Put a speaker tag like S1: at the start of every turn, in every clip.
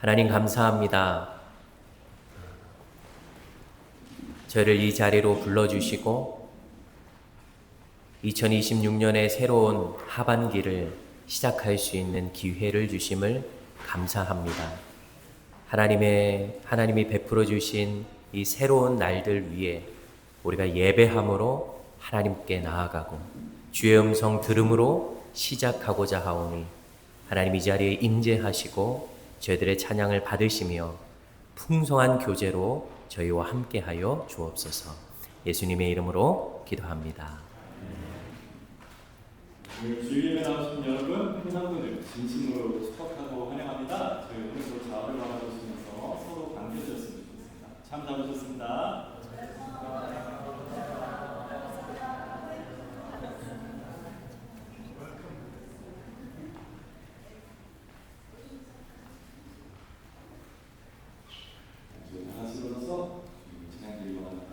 S1: 하나님 감사합니다. 저를 이 자리로 불러주시고 2026년의 새로운 하반기를 시작할 수 있는 기회를 주심을 감사합니다. 하나님이 베풀어 주신 이 새로운 날들 위에 우리가 예배함으로 하나님께 나아가고 주의 음성 들음으로 시작하고자 하오니 하나님 이 자리에 임재하시고 저희들의 찬양을 받으시며 풍성한 교제로 저희와 함께하여 주옵소서. 예수님의 이름으로 기도합니다.
S2: 오늘 주일에 나오신 여러분, 행상분을 진심으로 축복하고 환영합니다. 저희 오늘도 자화를 바라보시면서 서로 반겨주셨으면 좋겠습니다. 참 잡으셨습니다. 저희 다 같이 일어나서 찬양 드리고 합니다.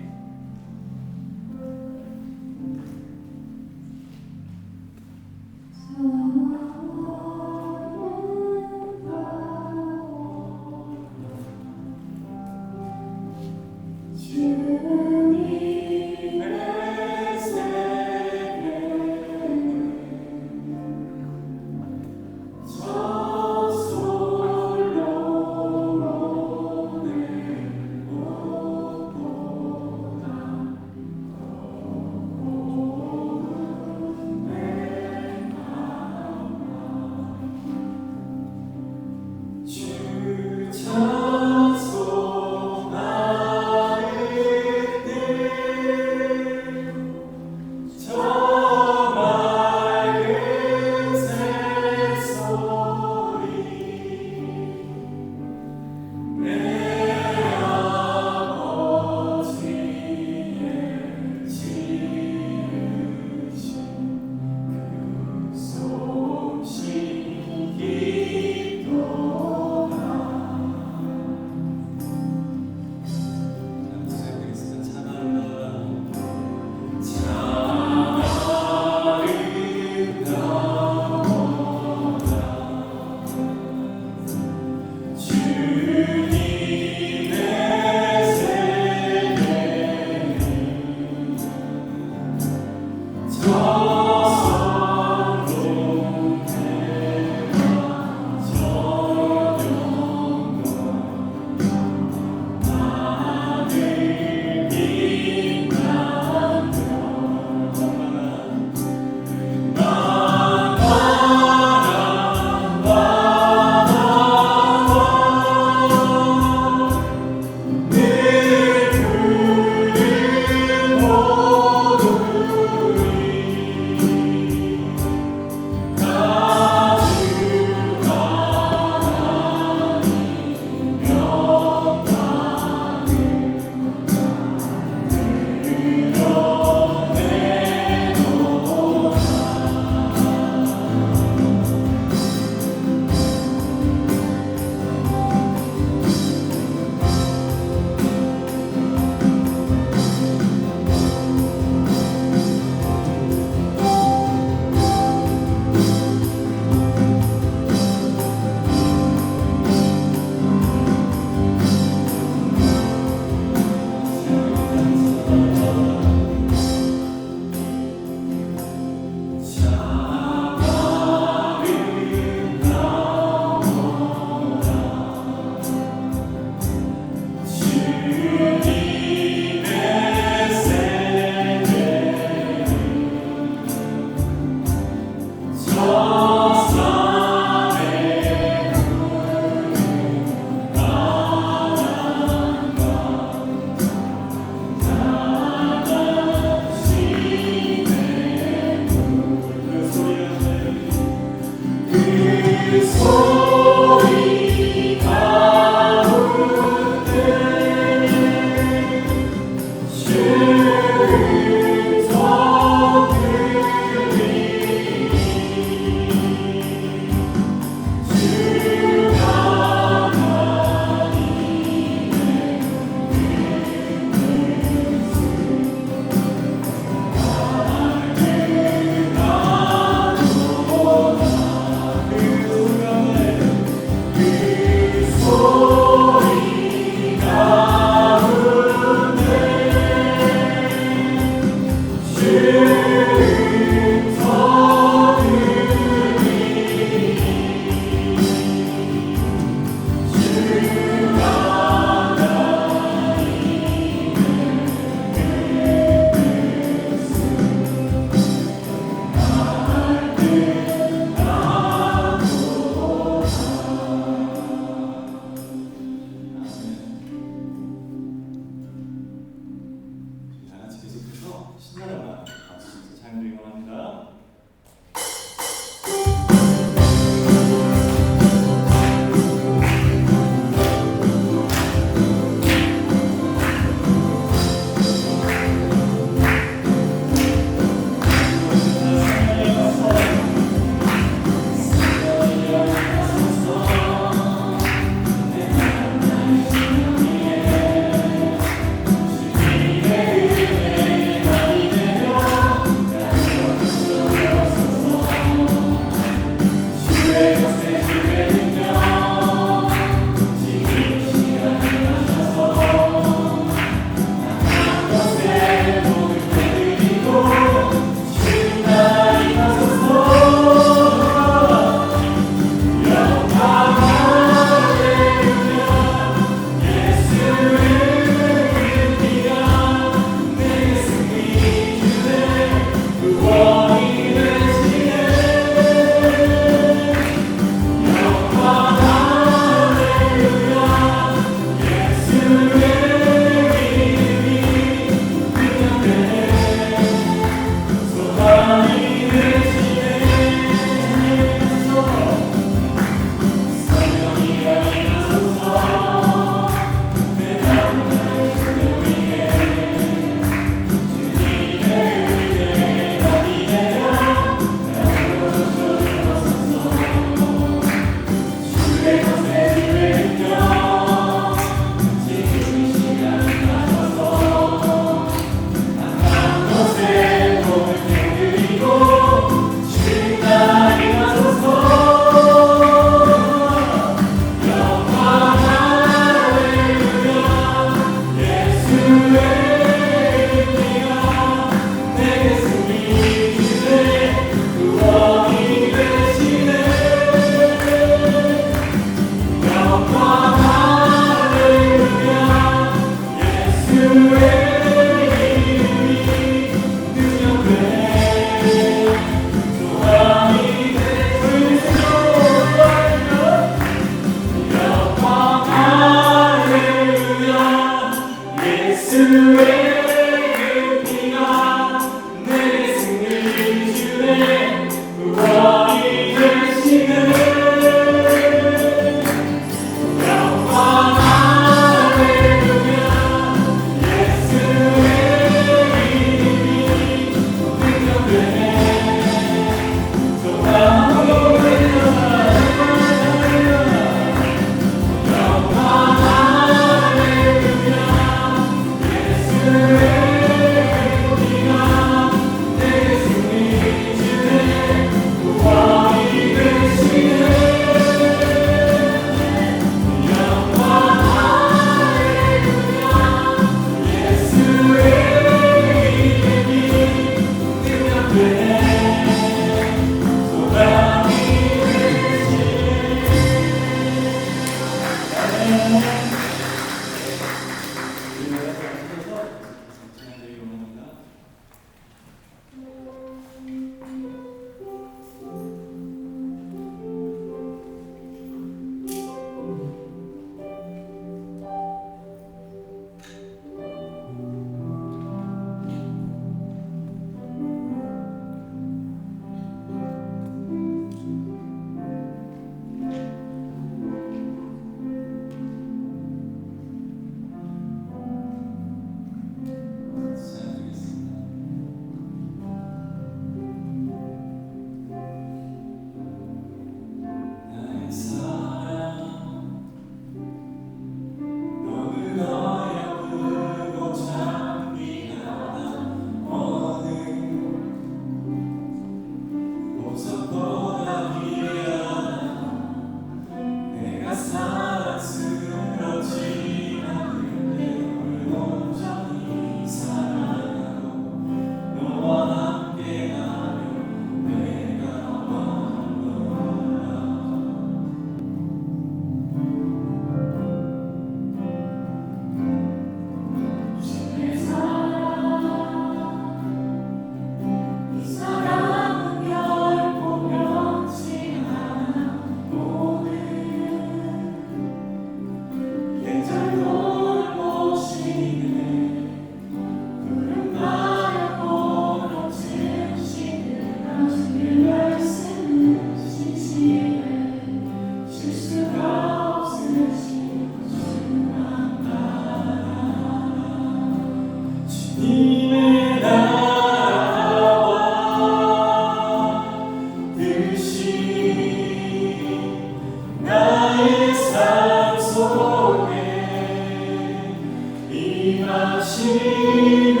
S2: 마시며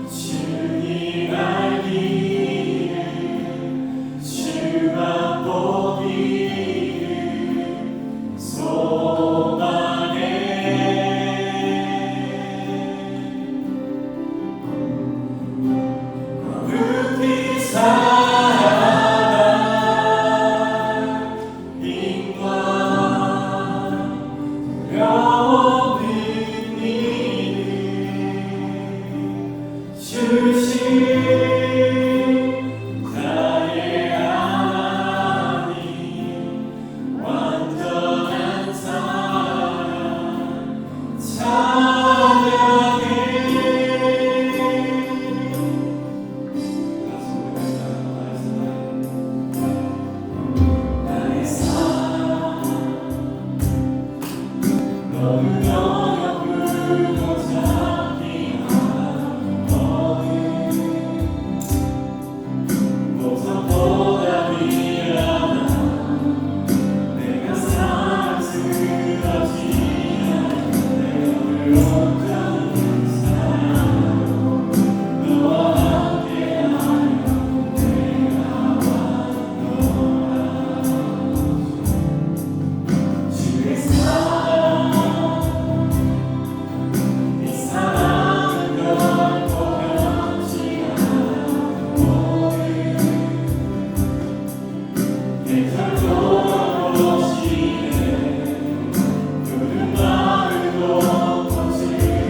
S2: 주님 알기를 주만 보기를 소망해 거룩히 살아가 빈과 두려움은 주신 나의 하나님 완전한 사랑 찬양해 나의 사랑 너는 영역으로 잡힌 보석보다 위하다 내가 사랑스럽지 않은 내 온전히 사랑으로 너와 함께하며 내가 왔노라 주의 사랑 이 사랑은 결코 변치 않고 내 절도로 시네 푸른 마을도 거칠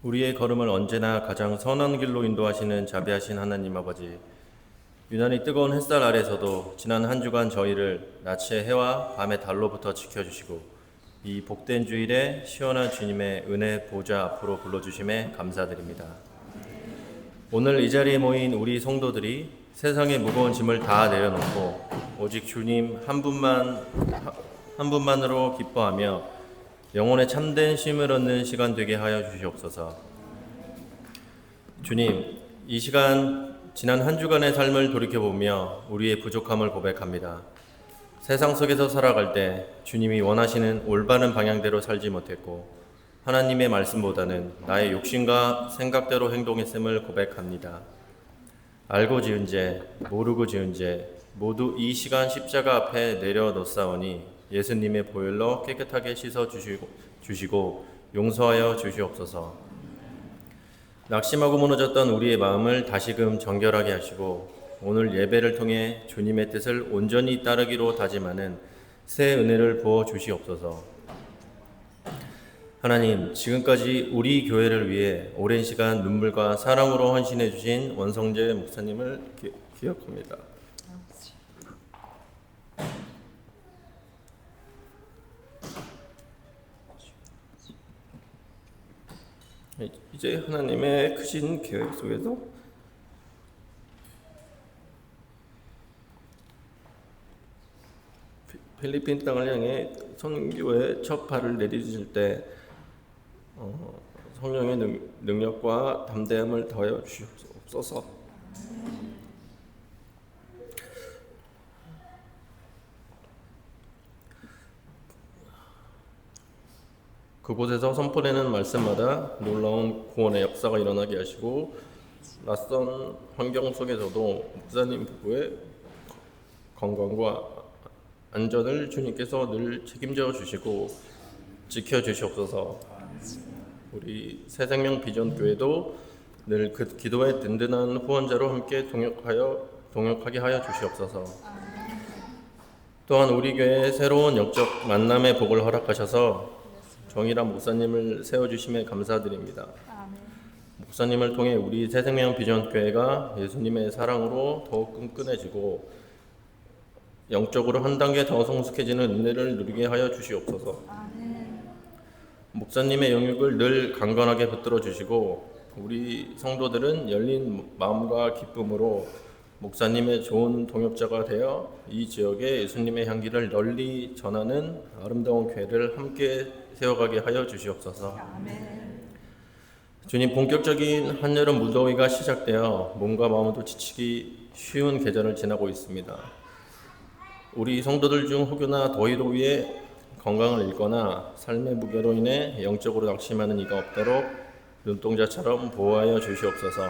S3: 우리의 걸음을 언제나 가장 선한 길로 인도하시는 자비하신 하나님 아버지, 유난히 뜨거운 햇살 아래서도 지난 한 주간 저희를 낮의 해와 밤의 달로부터 지켜주시고 이 복된 주일에 시원한 주님의 은혜 보좌 앞으로 불러주심에 감사드립니다. 오늘 이 자리에 모인 우리 성도들이 세상의 무거운 짐을 다 내려놓고 오직 주님 한 분만으로 기뻐하며 영혼의 참된 쉼을 얻는 시간 되게 하여 주시옵소서. 주님, 이 시간 지난 한 주간의 삶을 돌이켜보며 우리의 부족함을 고백합니다. 세상 속에서 살아갈 때 주님이 원하시는 올바른 방향대로 살지 못했고 하나님의 말씀보다는 나의 욕심과 생각대로 행동했음을 고백합니다. 알고 지은 죄, 모르고 지은 죄 모두 이 시간 십자가 앞에 내려놓사오니 예수님의 보혈로 깨끗하게 씻어 주시고 용서하여 주시옵소서. 낙심하고 무너졌던 우리의 마음을 다시금 정결하게 하시고 오늘 예배를 통해 주님의 뜻을 온전히 따르기로 다짐하는 새 은혜를 부어 주시옵소서. 하나님, 지금까지 우리 교회를 위해 오랜 시간 눈물과 사랑으로 헌신해 주신 원성재 목사님을 기억합니다. 이제 하나님의 크신 계획 속에서 필리핀 땅을 향해 선교의 첫 발을 내디디실 때 성령의 능력과 담대함을 더하여 주시옵소서. 그곳에서 선포되는 말씀마다 놀라운 구원의 역사가 일어나게 하시고 낯선 환경 속에서도 목사님 부부의 건강과 안전을 주님께서 늘 책임져 주시고 지켜 주시옵소서. 우리 새생명 비전 교회도 늘 그 기도의 든든한 후원자로 함께 동역하게 하여 주시옵소서. 또한 우리 교회에 새로운 영적 만남의 복을 허락하셔서 정일한 목사님을 세워주심에 감사드립니다. 목사님을 통해 우리 새생명 비전교회가 예수님의 사랑으로 더욱 끈끈해지고 영적으로 한 단계 더 성숙해지는 은혜를 누리게 하여 주시옵소서. 목사님의 영역을 늘 강건하게 붙들어 주시고 우리 성도들은 열린 마음과 기쁨으로 목사님의 좋은 동역자가 되어 이 지역에 예수님의 향기를 널리 전하는 아름다운 교회를 함께 세워가게 하여 주시옵소서. 주님, 본격적인 한여름 무더위가 시작되어 몸과 마음도 지치기 쉬운 계절을 지나고 있습니다. 우리 성도들 중 혹여나 더위로 위해 건강을 잃거나 삶의 무게로 인해 영적으로 낙심하는 이가 없도록 눈동자처럼 보호하여 주시옵소서.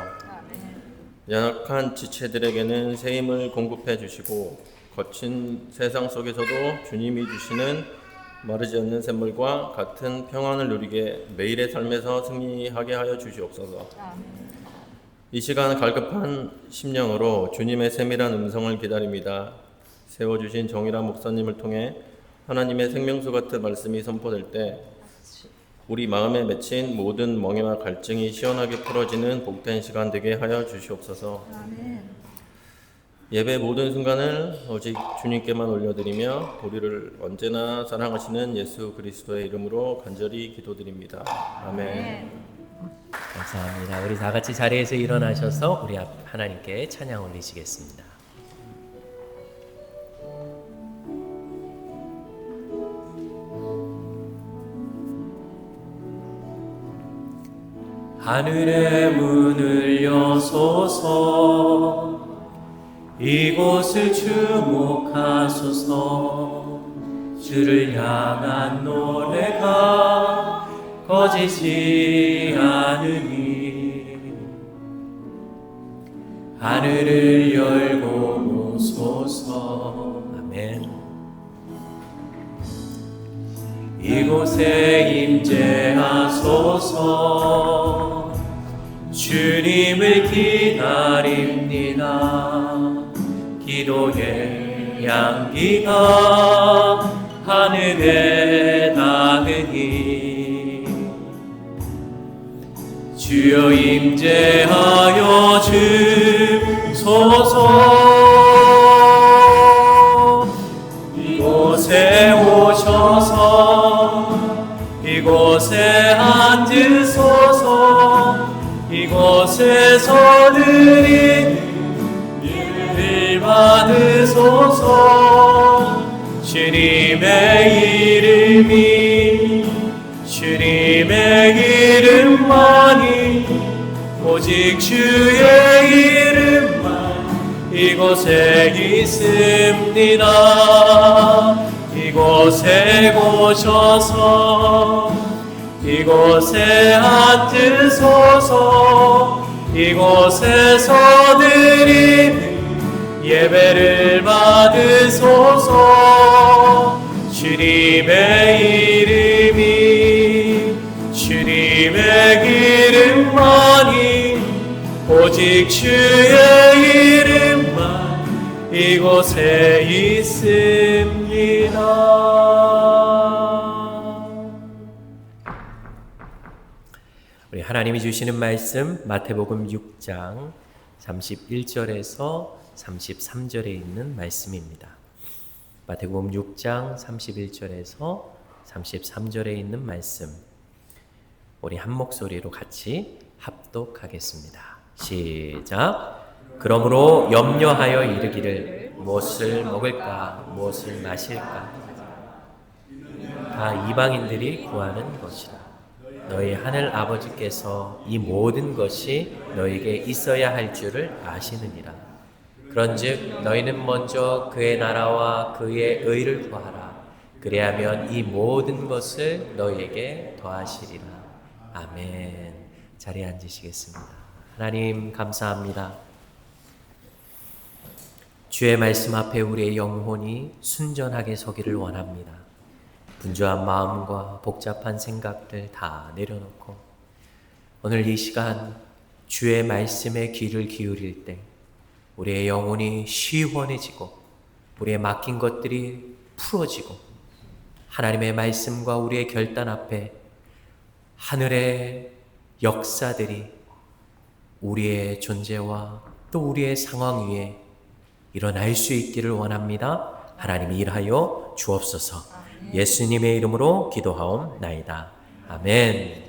S3: 연약한 지체들에게는 새 힘을 공급해 주시고 거친 세상 속에서도 주님이 주시는 마르지 않는 샘물과 같은 평안을 누리게 매일의 삶에서 승리하게 하여 주시옵소서. 이 시간 갈급한 심령으로 주님의 세밀한 음성을 기다립니다. 세워주신 정일한 목사님을 통해 하나님의 생명수 같은 말씀이 선포될 때 우리 마음에 맺힌 모든 멍해와 갈증이 시원하게 풀어지는 복된 시간 되게 하여 주시옵소서. 예배 모든 순간을 오직 주님께만 올려드리며 우리를 언제나 사랑하시는 예수 그리스도의 이름으로 간절히 기도드립니다. 아멘.
S1: 감사합니다. 우리 다 같이 자리에서 일어나셔서 우리 하나님께 찬양 올리시겠습니다. 하늘의 문을 여소서, 이곳을 주목하소서. 주를 향한 노래가 꺼지지 않으니 하늘을 열고 보소서. 아멘. 이곳에 임재하소서. 주님을 기다립니다. 기도의 향기가 하늘에 닿으니 주여 임재하여 주소서. 이곳에 오셔서 이곳에 앉으소서. 이곳에서 드리는 예배를 받으소서. 주님의 이름만이 오직 주의 이름만 이곳에 있습니다. 이곳에 오셔서 이곳에 앉으소서. 이곳에서 드리는 예배를 받으소서. 주님의 이름만이 오직 주의 이름만 이곳에 있습니다. 우리 하나님이 주시는 말씀 마태복음 6장 31절에서 33절에 있는 말씀입니다. 마태복음 6장 31절에서 33절에 있는 말씀, 우리 한 목소리로 같이 합독하겠습니다. 시작. 그러므로 염려하여 이르기를 무엇을 먹을까 무엇을 마실까 다 이방인들이 구하는 것이라. 너희 하늘 아버지께서 이 모든 것이 너에게 있어야 할 줄을 아시느니라. 그런즉 너희는 먼저 그의 나라와 그의 의를 구하라. 그리하면 이 모든 것을 너희에게 더하시리라. 아멘. 자리에 앉으시겠습니다. 하나님 감사합니다. 주의 말씀 앞에 우리의 영혼이 순전하게 서기를 원합니다. 분주한 마음과 복잡한 생각들 다 내려놓고 오늘 이 시간 주의 말씀에 귀를 기울일 때 우리의 영혼이 시원해지고 우리의 막힌 것들이 풀어지고 하나님의 말씀과 우리의 결단 앞에 하늘의 역사들이 우리의 존재와 또 우리의 상황 위에 일어날 수 있기를 원합니다. 하나님이 일하여 주옵소서. 예수님의 이름으로 기도하옵나이다. 아멘.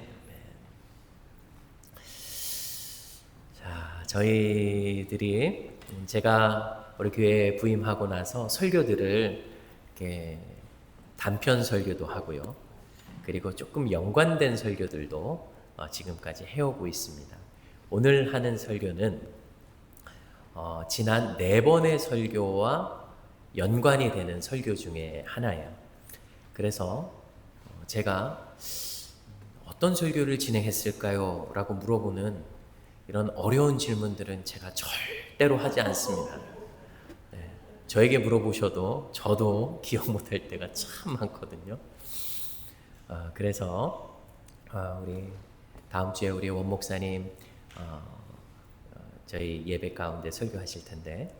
S1: 자, 저희들이 제가 우리 교회에 부임하고 나서 설교들을 이렇게 단편 설교도 하고요. 그리고 조금 연관된 설교들도 지금까지 해오고 있습니다. 오늘 하는 설교는 지난 4번의 설교와 연관이 되는 설교 중에 하나예요. 그래서 제가 어떤 설교를 진행했을까요? 라고 물어보는 이런 어려운 질문들은 제가 절대로 하지 않습니다. 네, 저에게 물어보셔도 저도 기억 못할 때가 참 많거든요. 그래서 우리 다음 주에 우리 원 목사님 저희 예배 가운데 설교하실 텐데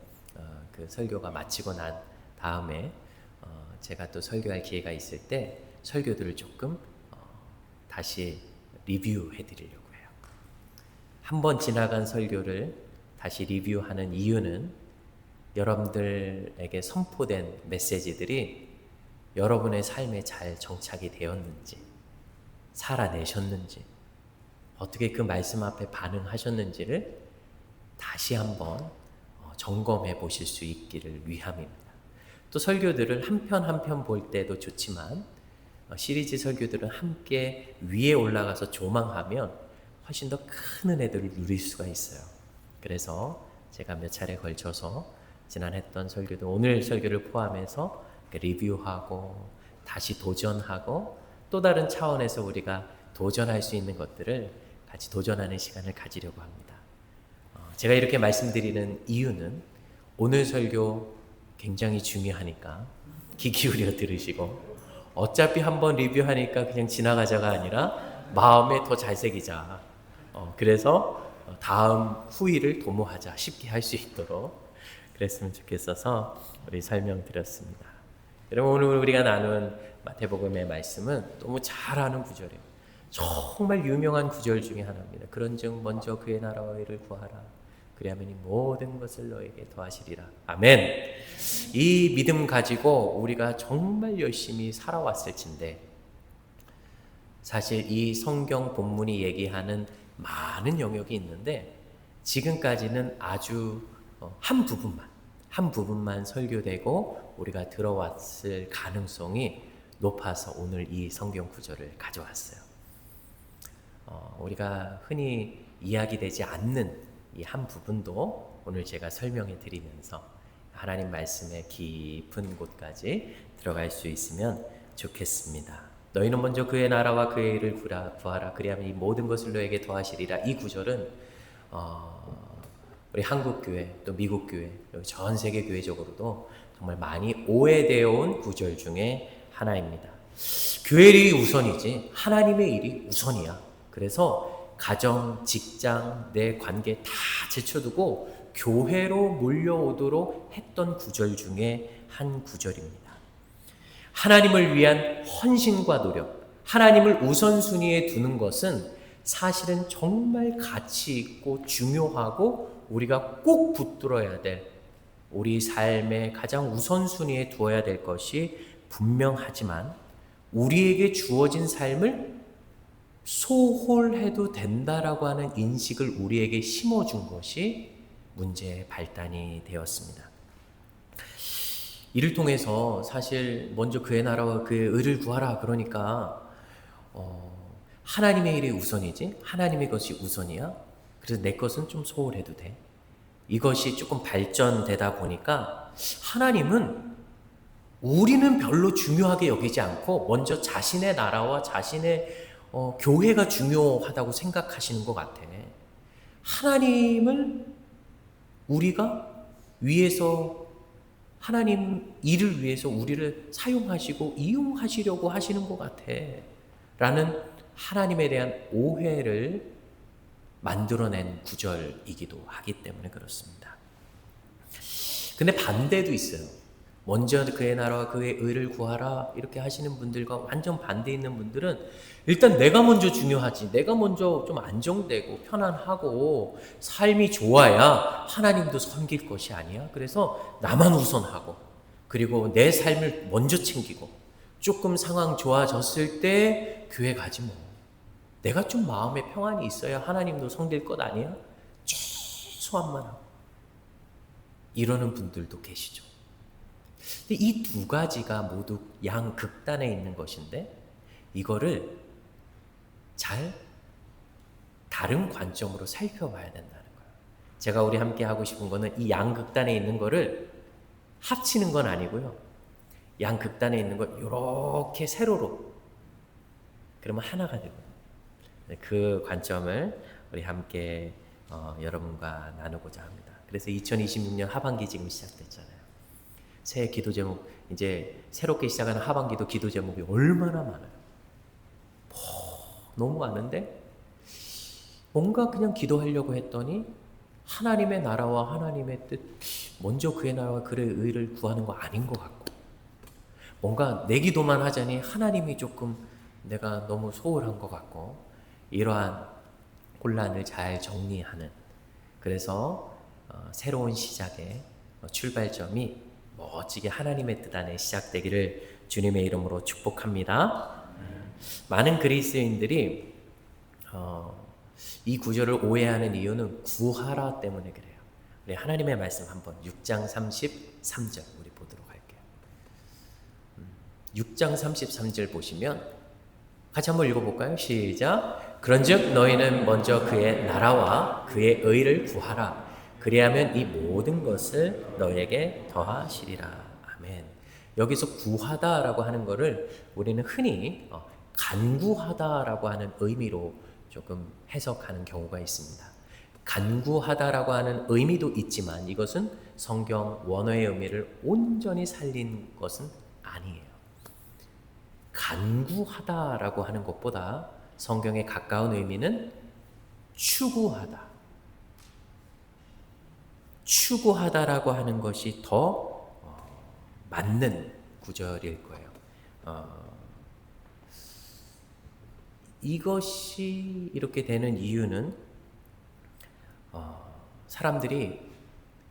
S1: 그 설교가 마치고 난 다음에 제가 또 설교할 기회가 있을 때 설교들을 조금 다시 리뷰해 드리려고 해요. 한 번 지나간 설교를 다시 리뷰하는 이유는 여러분들에게 선포된 메시지들이 여러분의 삶에 잘 정착이 되었는지, 살아내셨는지, 어떻게 그 말씀 앞에 반응하셨는지를 다시 한번 점검해 보실 수 있기를 위함입니다. 또 설교들을 한 편 한 편 볼 때도 좋지만 시리즈 설교들은 함께 위에 올라가서 조망하면 훨씬 더 큰 은혜들을 누릴 수가 있어요. 그래서 제가 몇 차례 걸쳐서 지난 했던 설교도 오늘 설교를 포함해서 리뷰하고 다시 도전하고 또 다른 차원에서 우리가 도전할 수 있는 것들을 같이 도전하는 시간을 가지려고 합니다. 제가 이렇게 말씀드리는 이유는 오늘 설교 굉장히 중요하니까 귀 기울여 들으시고 어차피 한번 리뷰하니까 그냥 지나가자가 아니라 마음에 더 잘 새기자. 그래서 다음 후일을 도모하자 쉽게 할 수 있도록 그랬으면 좋겠어서 우리 설명드렸습니다. 여러분 오늘 우리가 나눈 마태복음의 말씀은 너무 잘 아는 구절이에요. 정말 유명한 구절 중에 하나입니다. 그런즉 먼저 그의 나라와 의를 구하라. 그리하면 이 모든 것을 너에게 더하시리라. 아멘. 이 믿음 가지고 우리가 정말 열심히 살아왔을진데 사실 이 성경 본문이 얘기하는 많은 영역이 있는데 지금까지는 아주 한 부분만 설교되고 우리가 들어왔을 가능성이 높아서 오늘 이 성경 구절을 가져왔어요. 우리가 흔히 이야기되지 않는 이 한 부분도 오늘 제가 설명해 드리면서 하나님 말씀의 깊은 곳까지 들어갈 수 있으면 좋겠습니다. 너희는 먼저 그의 나라와 그의 의를 구하라. 그리하면 이 모든 것을 너에게 더하시리라. 이 구절은 우리 한국교회 또 미국교회 전 세계 교회적으로도 정말 많이 오해되어 온 구절 중에 하나입니다. 교회 일이 우선이지 하나님의 일이 우선이야. 그래서 가정, 직장, 내 관계 다 제쳐두고 교회로 몰려오도록 했던 구절 중에 한 구절입니다. 하나님을 위한 헌신과 노력, 하나님을 우선순위에 두는 것은 사실은 정말 가치 있고 중요하고 우리가 꼭 붙들어야 될 우리 삶의 가장 우선순위에 두어야 될 것이 분명하지만 우리에게 주어진 삶을 소홀해도 된다라고 하는 인식을 우리에게 심어준 것이 문제의 발단이 되었습니다. 이를 통해서 사실 먼저 그의 나라와 그의 의를 구하라 그러니까 하나님의 일이 우선이지 하나님의 것이 우선이야. 그래서 내 것은 좀 소홀해도 돼. 이것이 조금 발전되다 보니까 하나님은 우리는 별로 중요하게 여기지 않고 먼저 자신의 나라와 자신의 교회가 중요하다고 생각하시는 것 같아. 하나님을 우리가 위해서 하나님 일을 위해서 우리를 사용하시고 이용하시려고 하시는 것 같아 라는 하나님에 대한 오해를 만들어낸 구절이기도 하기 때문에 그렇습니다. 근데 반대도 있어요. 먼저 그의 나라와 그의 의를 구하라 이렇게 하시는 분들과 완전 반대 있는 분들은 일단 내가 먼저 중요하지, 내가 먼저 좀 안정되고 편안하고 삶이 좋아야 하나님도 섬길 것이 아니야. 그래서 나만 우선하고 그리고 내 삶을 먼저 챙기고 조금 상황 좋아졌을 때 교회 가지 뭐. 내가 좀 마음에 평안이 있어야 하나님도 섬길 것 아니야? 최소한만 하고 이러는 분들도 계시죠. 근데 이 두 가지가 모두 양극단에 있는 것인데 이거를 잘 다른 관점으로 살펴봐야 된다는 거예요. 제가 우리 함께 하고 싶은 거는 이 양극단에 있는 거를 합치는 건 아니고요. 양극단에 있는 걸 이렇게 세로로 그러면 하나가 되거든요. 그 관점을 우리 함께 여러분과 나누고자 합니다. 그래서 2026년 하반기 지금 시작됐잖아요. 새해 기도 제목, 이제 새롭게 시작하는 하반기도 기도 제목이 얼마나 많아요. 너무 많은데 뭔가 그냥 기도하려고 했더니 하나님의 나라와 하나님의 뜻, 먼저 그의 나라와 그의 의를 구하는 거 아닌 것 같고, 뭔가 내 기도만 하자니 하나님이 조금 내가 너무 소홀한 것 같고, 이러한 혼란을 잘 정리하는, 그래서 새로운 시작의 출발점이 멋지게 하나님의 뜻 안에 시작되기를 주님의 이름으로 축복합니다. 많은 그리스도인들이 이 구절을 오해하는 이유는 구하라 때문에 그래요. 우리 하나님의 말씀 한번 6장 33절 우리 보도록 할게요. 6장 33절 보시면 같이 한번 읽어볼까요? 시작. 그런즉 너희는 먼저 그의 나라와 그의 의를 구하라. 그리하면 이 모든 것을 너희에게 더하시리라. 아멘. 여기서 구하다라고 하는 것을 우리는 흔히 간구하다라고 하는 의미로 조금 해석하는 경우가 있습니다. 간구하다라고 하는 의미도 있지만 이것은 성경 원어의 의미를 온전히 살린 것은 아니에요. 간구하다라고 하는 것보다 성경에 가까운 의미는 추구하다. 추구하다라고 하는 것이 더 맞는 구절일 거예요. 이것이 이렇게 되는 이유는 사람들이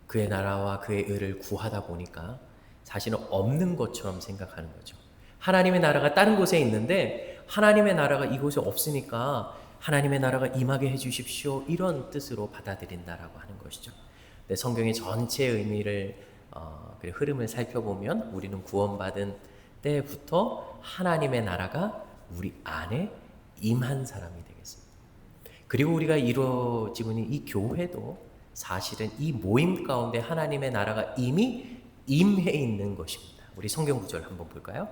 S1: 그의 나라와 그의 의를 구하다 보니까 사실은 없는 것처럼 생각하는 거죠. 하나님의 나라가 다른 곳에 있는데 하나님의 나라가 이곳에 없으니까 하나님의 나라가 임하게 해주십시오, 이런 뜻으로 받아들인다라고 하는 것이죠. 근데 성경의 전체 의미를 그 흐름을 살펴보면 우리는 구원받은 때부터 하나님의 나라가 우리 안에 임한 사람이 되겠습니다. 그리고 우리가 이루어지고 있는 이 교회도 사실은 이 모임 가운데 하나님의 나라가 이미 임해 있는 것입니다. 우리 성경 구절 한번 볼까요?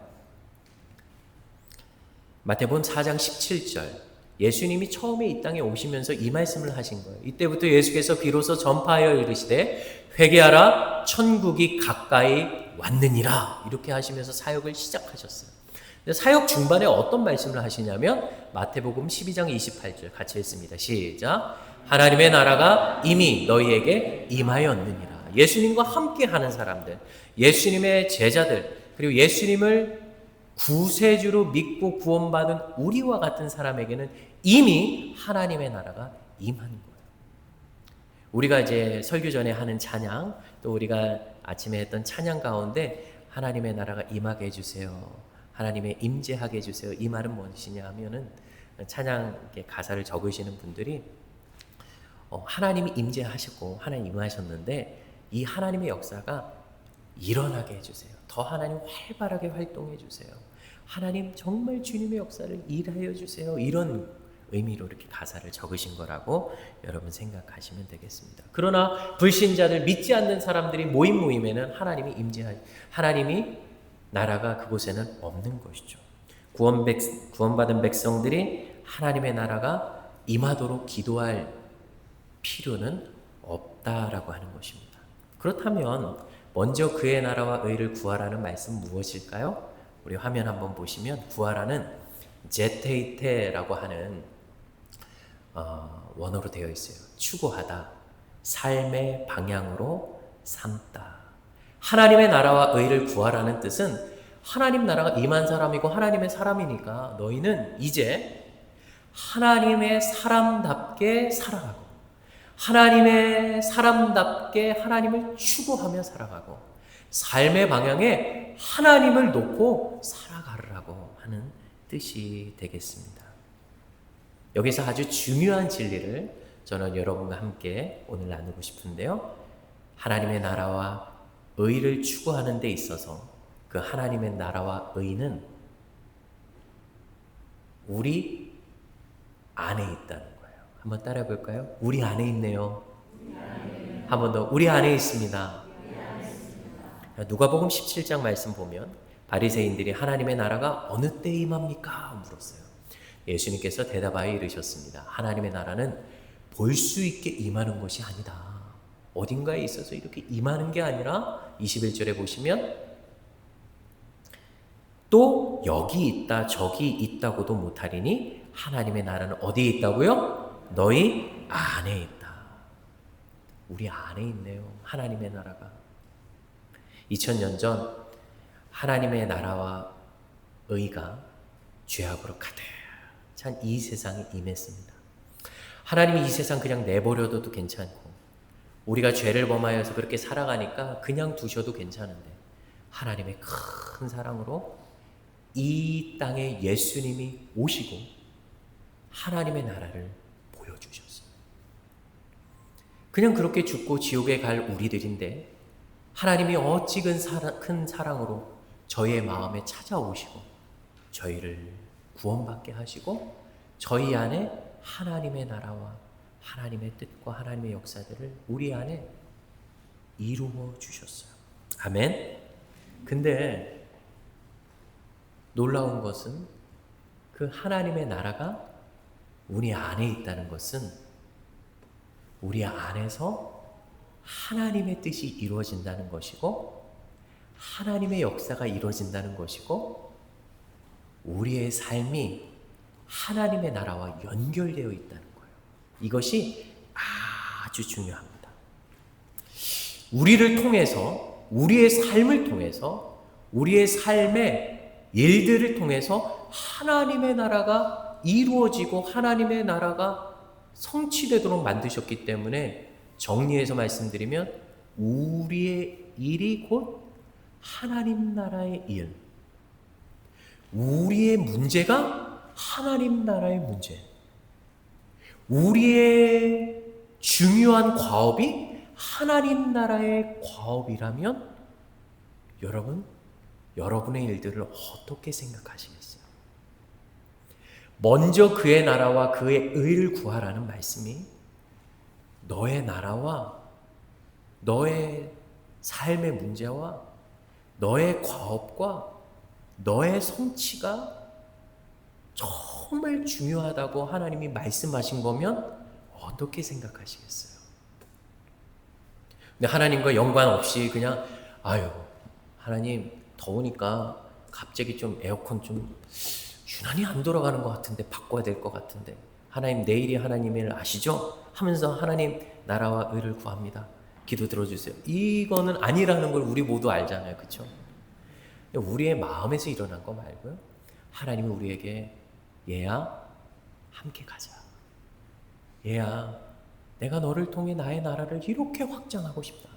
S1: 마태복음 4장 17절, 예수님이 처음에 이 땅에 오시면서 이 말씀을 하신 거예요. 이때부터 예수께서 비로소 전파하여 이르시되 회개하라, 천국이 가까이 왔느니라, 이렇게 하시면서 사역을 시작하셨어요. 사역 중반에 어떤 말씀을 하시냐면 마태복음 12장 28절 같이 읽습니다. 시작. 하나님의 나라가 이미 너희에게 임하였느니라. 예수님과 함께 하는 사람들, 예수님의 제자들, 그리고 예수님을 구세주로 믿고 구원받은 우리와 같은 사람에게는 이미 하나님의 나라가 임한 거예요. 우리가 이제 설교 전에 하는 찬양, 또 우리가 아침에 했던 찬양 가운데 하나님의 나라가 임하게 해주세요, 하나님의 임재하게 해주세요, 이 말은 무엇이냐 하면은 찬양 가사를 적으시는 분들이 하나님이 임재하셨고 하나님 임하셨는데 이 하나님의 역사가 일어나게 해주세요, 더 하나님 활발하게 활동해 주세요, 하나님 정말 주님의 역사를 일하여 주세요, 이런 의미로 이렇게 가사를 적으신 거라고 여러분 생각하시면 되겠습니다. 그러나 불신자들, 믿지 않는 사람들이 모임에는 하나님이 하나님이 나라가 그곳에는 없는 것이죠. 구원받은 백성들이 하나님의 나라가 임하도록 기도할 필요는 없다라고 하는 것입니다. 그렇다면 먼저 그의 나라와 의를 구하라는 말씀 무엇일까요? 우리 화면 한번 보시면 구하라는 제테이테라고 하는 원어로 되어 있어요. 추구하다, 삶의 방향으로 삼다, 하나님의 나라와 의를 구하라는 뜻은 하나님 나라가 임한 사람이고 하나님의 사람이니까 너희는 이제 하나님의 사람답게 살아가고 하나님의 사람답게 하나님을 추구하며 살아가고 삶의 방향에 하나님을 놓고 살아가라고 하는 뜻이 되겠습니다. 여기서 아주 중요한 진리를 저는 여러분과 함께 오늘 나누고 싶은데요. 하나님의 나라와 의를 추구하는 데 있어서 그 하나님의 나라와 의는 우리 안에 있다는 거예요. 한번 따라해 볼까요? 우리 안에 있네요. 한 번 더. 우리 안에 있습니다. 누가복음 17장 말씀 보면 바리새인들이 하나님의 나라가 어느 때 임합니까? 물었어요. 예수님께서 대답하여 이르셨습니다. 하나님의 나라는 볼 수 있게 임하는 것이 아니다. 어딘가에 있어서 이렇게 임하는 게 아니라 21절에 보시면 또 여기 있다 저기 있다고도 못하리니 하나님의 나라는 어디에 있다고요? 너희 안에 있다. 우리 안에 있네요. 하나님의 나라가. 2000년 전 하나님의 나라와 의가 죄악으로 가득 찬 이 세상에 임했습니다. 하나님이 이 세상 그냥 내버려둬도 괜찮고 우리가 죄를 범하여서 그렇게 살아가니까 그냥 두셔도 괜찮은데 하나님의 큰 사랑으로 이 땅에 예수님이 오시고 하나님의 나라를 보여주셨어요. 그냥 그렇게 죽고 지옥에 갈 우리들인데 하나님이 어찌 큰 사랑으로 저희의 마음에 찾아오시고 저희를 구원받게 하시고 저희 안에 하나님의 나라와 하나님의 뜻과 하나님의 역사들을 우리 안에 이루어 주셨어요. 아멘. 근데 놀라운 것은 그 하나님의 나라가 우리 안에 있다는 것은 우리 안에서 하나님의 뜻이 이루어진다는 것이고 하나님의 역사가 이루어진다는 것이고 우리의 삶이 하나님의 나라와 연결되어 있다는 거예요. 이것이 아주 중요합니다. 우리를 통해서 우리의 삶을 통해서 우리의 삶의 일들을 통해서 하나님의 나라가 이루어지고 하나님의 나라가 성취되도록 만드셨기 때문에 정리해서 말씀드리면 우리의 일이 곧 하나님 나라의 일, 우리의 문제가 하나님 나라의 문제, 우리의 중요한 과업이 하나님 나라의 과업이라면 여러분의 일들을 어떻게 생각하시겠어요? 먼저 그의 나라와 그의 의를 구하라는 말씀이 너의 나라와 너의 삶의 문제와 너의 과업과 너의 성취가 정말 중요하다고 하나님이 말씀하신 거면 어떻게 생각하시겠어요? 근데 하나님과 연관 없이 그냥 하나님 더우니까 갑자기 좀 에어컨 좀 유난히 안 돌아가는 것 같은데 바꿔야 될 것 같은데 하나님 내일이 하나님의 일 아시죠? 하면서 하나님 나라와 의를 구합니다. 기도 들어주세요. 이거는 아니라는 걸 우리 모두 알잖아요. 그렇죠? 우리의 마음에서 일어난 거 말고요. 하나님이 우리에게 얘야 함께 가자. 얘야 내가 너를 통해 나의 나라를 이렇게 확장하고 싶다.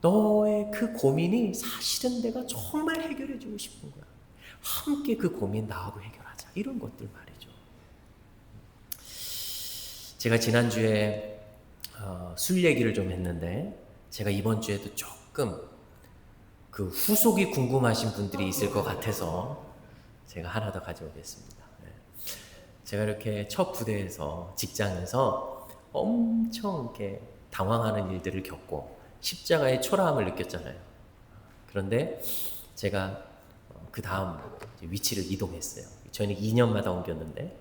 S1: 너의 그 고민이 사실은 내가 정말 해결해 주고 싶은 거야. 함께 그 고민 나하고 해결하자. 이런 것들 말이죠. 제가 지난주에 술 얘기를 좀 했는데 제가 이번 주에도 조금 그 후속이 궁금하신 분들이 있을 것 같아서 제가 하나 더 가져오겠습니다. 제가 이렇게 첫 부대에서 직장에서 엄청 이렇게 당황하는 일들을 겪고 십자가의 초라함을 느꼈잖아요. 그런데 제가 그 다음 위치를 이동했어요. 저희는 2년마다 옮겼는데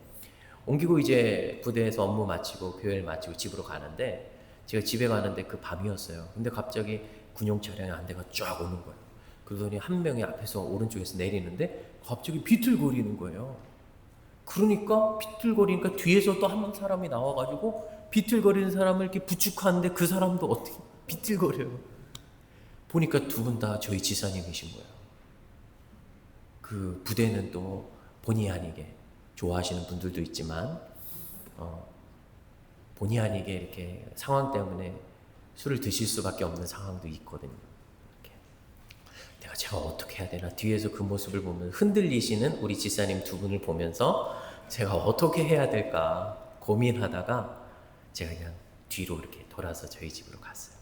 S1: 옮기고 이제 부대에서 업무 마치고 교회를 마치고 집으로 가는데 제가 집에 가는데 그 밤이었어요. 근데 갑자기 군용 차량이 한 대가 쫙 오는 거예요. 그러더니 한 명이 앞에서 오른쪽에서 내리는데 갑자기 비틀거리는 거예요. 그러니까 비틀거리니까 뒤에서 또 한 사람이 나와가지고 비틀거리는 사람을 이렇게 부축하는데 그 사람도 어떻게 비틀거려요. 보니까 두 분 다 저희 지사님이신 거예요. 그 부대는 또 본의 아니게 좋아하시는 분들도 있지만 본의 아니게 이렇게 상황 때문에 술을 드실 수밖에 없는 상황도 있거든요. 이렇게. 제가 어떻게 해야 되나 뒤에서 그 모습을 보면 흔들리시는 우리 지사님 두 분을 보면서 제가 어떻게 해야 될까 고민하다가 제가 그냥 뒤로 이렇게 돌아서 저희 집으로 갔어요.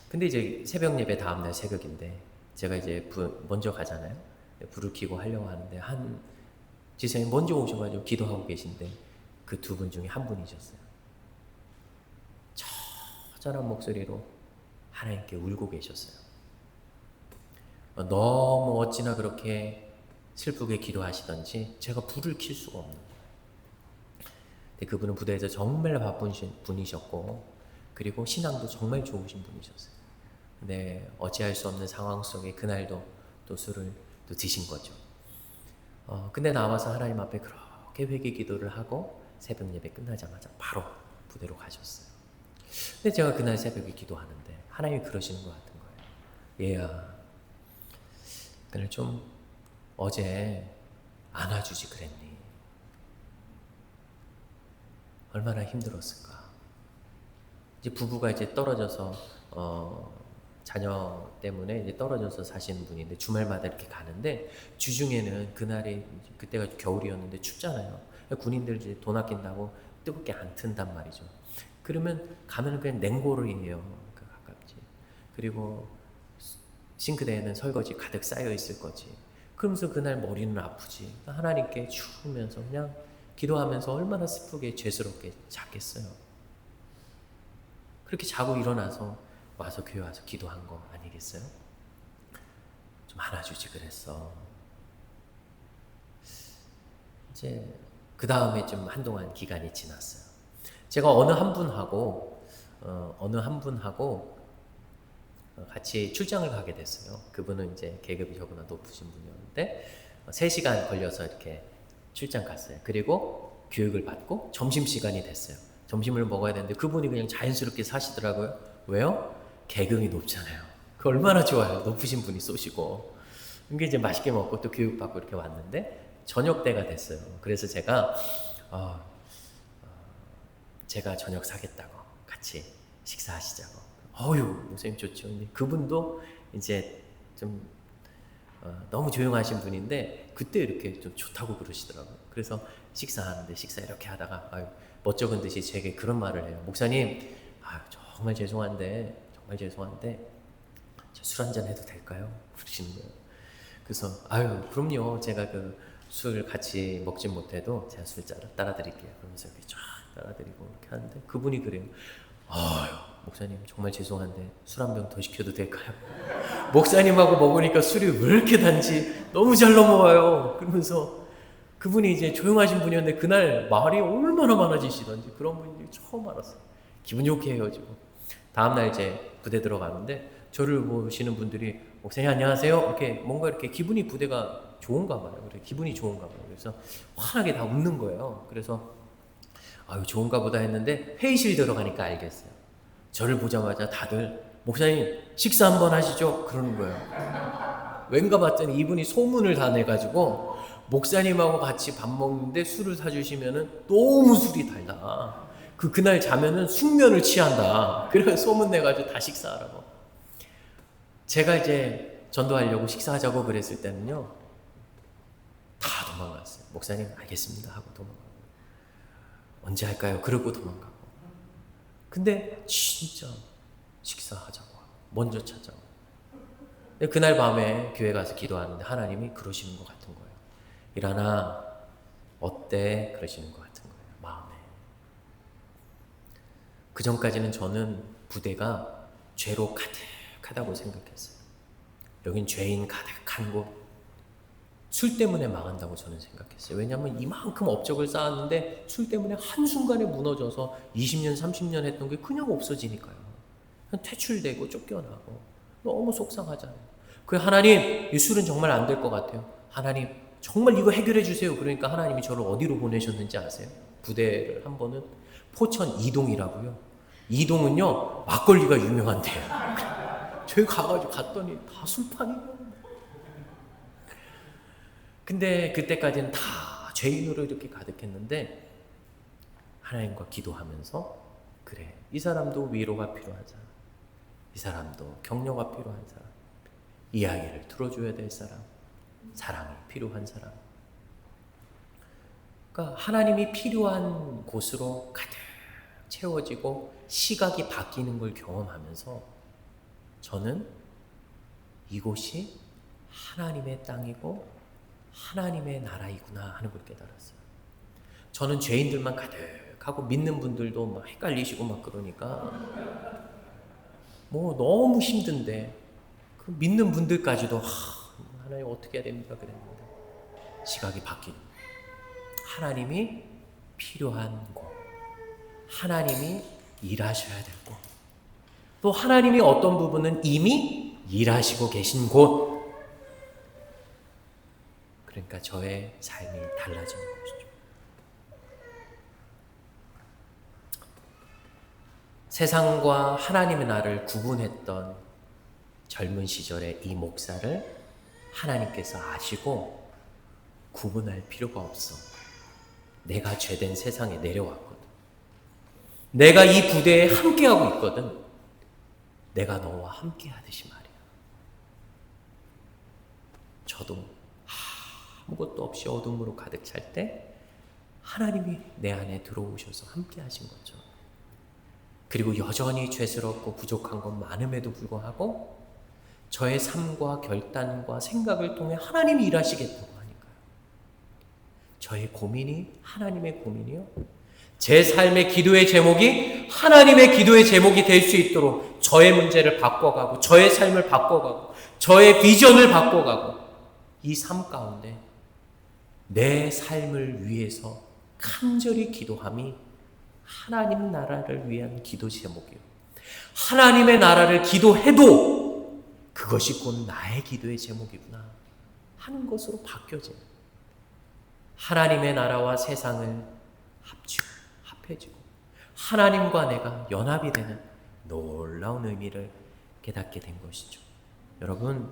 S1: 근데 이제 새벽 예배 다음날 새벽인데 제가 이제 먼저 가잖아요. 불을 켜고 하려고 하는데 한 지사님 먼저 오셔가지고 기도하고 계신데 그 두 분 중에 한 분이셨어요. 처절한 목소리로 하나님께 울고 계셨어요. 너무 어찌나 그렇게 슬프게 기도하시던지 제가 불을 켤 수가 없는 거예요. 근데 그분은 부대에서 정말 바쁜 분이셨고 그리고 신앙도 정말 좋으신 분이셨어요. 근데 어찌할 수 없는 상황 속에 그날도 또 술을 또 드신 거죠. 근데 나와서 하나님 앞에 그렇게 회개 기도를 하고 새벽 예배 끝나자마자 바로 부대로 가셨어요. 근데 제가 그날 새벽에 기도하는데 하나님이 그러시는 것 같은 거예요. 얘야, 그날 좀 어제 안아주지 그랬니? 얼마나 힘들었을까? 이제 부부가 이제 떨어져서 자녀 때문에 이제 떨어져서 사시는 분인데 주말마다 이렇게 가는데 주중에는 그날이 그때가 겨울이었는데 춥잖아요. 군인들 이제 돈 아낀다고 뜨겁게 안 튼단 말이죠. 그러면 가면 그냥 냉골이에요. 가깝지. 그리고 싱크대에는 설거지 가득 쌓여 있을 거지. 그러면서 그날 머리는 아프지. 하나님께 추우면서 그냥 기도하면서 얼마나 슬프게 죄스럽게 잤겠어요. 그렇게 자고 일어나서 와서 교회 와서 기도한 거 아니겠어요? 좀 안아주지 그랬어. 이제 그 다음에 좀 한동안 기간이 지났어요. 제가 어느 한 분하고 같이 출장을 가게 됐어요. 그분은 이제 계급이 저보다 높으신 분이었는데 3시간 걸려서 이렇게 출장 갔어요. 그리고 교육을 받고 점심시간이 됐어요. 점심을 먹어야 되는데 그분이 그냥 자연스럽게 사시더라고요. 왜요? 계급이 높잖아요. 그 얼마나 좋아요. 높으신 분이 쏘시고. 그게 이제 맛있게 먹고 또 교육받고 이렇게 왔는데 저녁 때가 됐어요. 그래서 제가 저녁 사겠다고 같이 식사하시자고. 목사님 좋죠. 근데 그분도 이제 좀 너무 조용하신 분인데 그때 이렇게 좀 좋다고 그러시더라고요. 그래서 식사 이렇게 하다가 멋쩍은 듯이 제게 그런 말을 해요. 목사님, 정말 죄송한데 저 술 한잔 해도 될까요? 그러시는 거예요. 그래서 그럼요. 제가 그 술 같이 먹진 못해도 제가 술 따라 드릴게요. 그러면서 이렇게 쫙 따라 드리고 이렇게 하는데 그분이 그래요. 목사님 정말 죄송한데 술 한 병 더 시켜도 될까요? 목사님하고 먹으니까 술이 왜 이렇게 단지 너무 잘 넘어와요. 그러면서 그분이 이제 조용하신 분이었는데 그날 말이 얼마나 많아지시던지 그런 분이 처음 알았어요. 기분 좋게 헤어지고 다음날 이제 부대 들어가는데 저를 보시는 분들이 목사님 안녕하세요. 이렇게 뭔가 이렇게 기분이 부대가 좋은가 봐요. 기분이 좋은가 봐요. 그래서 환하게 다 웃는 거예요. 그래서 좋은가 보다 했는데 회의실 들어가니까 알겠어요. 저를 보자마자 다들 목사님 식사 한번 하시죠 그러는 거예요. 왠가 봤더니 이분이 소문을 다 내가지고 목사님하고 같이 밥 먹는데 술을 사주시면은 너무 술이 달다. 그날 자면은 숙면을 취한다. 그래서 소문 내가지고 다 식사하라고. 제가 이제 전도하려고 식사하자고 그랬을 때는요 다 도망갔어요. 목사님 알겠습니다 하고 도망가고 언제 할까요? 그러고 도망가고. 근데 진짜 식사하자고 먼저 찾아오고. 그날 밤에 교회 가서 기도하는데 하나님이 그러시는 것 같은 거예요. 일하나 어때? 그러시는 것 같은 거예요. 마음에. 그 전까지는 저는 부대가 죄로 가득하다고 생각했어요. 여긴 죄인 가득한 곳. 술 때문에 망한다고 저는 생각했어요. 왜냐하면 이만큼 업적을 쌓았는데 술 때문에 한순간에 무너져서 20년, 30년 했던 게 그냥 없어지니까요. 그냥 퇴출되고 쫓겨나고 너무 속상하잖아요. 하나님, 이 술은 정말 안 될 것 같아요. 하나님, 정말 이거 해결해 주세요. 그러니까 하나님이 저를 어디로 보내셨는지 아세요? 부대를 한 번은 포천 이동이라고요. 이동은요 막걸리가 유명한데요. 저희 가가지고 갔더니 다 술판이에요. 근데 그때까지는 다 죄인으로 이렇게 가득했는데 하나님과 기도하면서 그래, 이 사람도 위로가 필요하잖아, 이 사람도 격려가 필요한 사람, 이야기를 들어줘야 될 사람, 사랑이 필요한 사람, 그러니까 하나님이 필요한 곳으로 가득 채워지고 시각이 바뀌는 걸 경험하면서 저는 이곳이 하나님의 땅이고 하나님의 나라이구나 하는 걸 깨달았어요. 저는 죄인들만 가득하고 믿는 분들도 막 헷갈리시고 막 그러니까 뭐 너무 힘든데 그 믿는 분들까지도 하나님 어떻게 해야 됩니까 그랬는데 시각이 바뀌는 거예요. 하나님이 필요한 곳, 하나님이 일하셔야 될 곳, 또 하나님이 어떤 부분은 이미 일하시고 계신 곳, 그러니까 저의 삶이 달라지는 것이죠. 세상과 하나님의 나를 구분했던 젊은 시절의 이 목사를 하나님께서 아시고 구분할 필요가 없어. 내가 죄된 세상에 내려왔거든. 내가 이 부대에 함께하고 있거든. 내가 너와 함께하듯이 말이야. 저도 아무것도 없이 어둠으로 가득 찰 때 하나님이 내 안에 들어오셔서 함께 하신 거죠. 그리고 여전히 죄스럽고 부족한 건 많음에도 불구하고 저의 삶과 결단과 생각을 통해 하나님이 일하시겠다고 하니까요. 저의 고민이 하나님의 고민이요, 제 삶의 기도의 제목이 하나님의 기도의 제목이 될 수 있도록 저의 문제를 바꿔가고 저의 삶을 바꿔가고 저의 비전을 바꿔가고 이 삶 가운데 내 삶을 위해서 간절히 기도함이 하나님 나라를 위한 기도 제목이요, 하나님의 나라를 기도해도 그것이 곧 나의 기도의 제목이구나 하는 것으로 바뀌어져요. 하나님의 나라와 세상을 합해지고 하나님과 내가 연합이 되는 놀라운 의미를 깨닫게 된 것이죠. 여러분,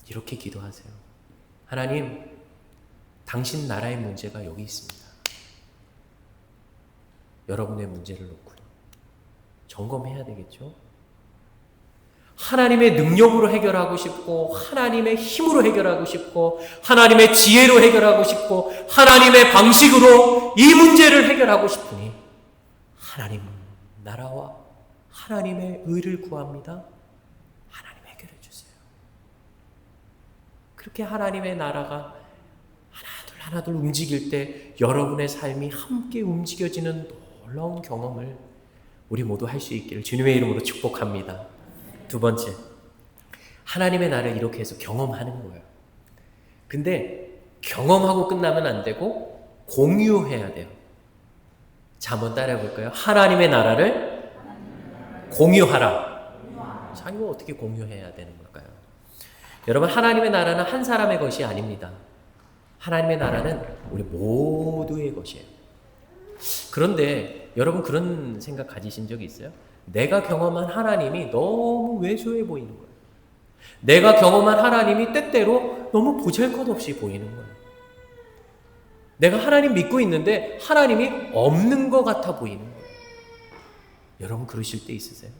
S1: 이렇게 기도하세요. 하나님, 당신 나라의 문제가 여기 있습니다. 여러분의 문제를 놓고요. 점검해야 되겠죠? 하나님의 능력으로 해결하고 싶고 하나님의 힘으로 해결하고 싶고 하나님의 지혜로 해결하고 싶고 하나님의 방식으로 이 문제를 해결하고 싶으니 하나님 나라와 하나님의 의를 구합니다. 하나님 해결해 주세요. 그렇게 하나님의 나라가 하나둘 움직일 때 여러분의 삶이 함께 움직여지는 놀라운 경험을 우리 모두 할 수 있기를 주님의 이름으로 축복합니다. 두 번째, 하나님의 나라를 이렇게 해서 경험하는 거예요. 근데 경험하고 끝나면 안 되고 공유해야 돼요. 자, 한번 따라해 볼까요? 하나님의 나라를 공유하라. 자, 이거 어떻게 공유해야 되는 걸까요? 여러분, 하나님의 나라는 한 사람의 것이 아닙니다. 하나님의 나라는 우리 모두의 것이에요. 그런데 여러분, 그런 생각 가지신 적이 있어요? 내가 경험한 하나님이 너무 왜소해 보이는 거예요. 내가 경험한 하나님이 때때로 너무 보잘것없이 보이는 거예요. 내가 하나님 믿고 있는데 하나님이 없는 것 같아 보이는 거예요. 여러분, 그러실 때 있으세요?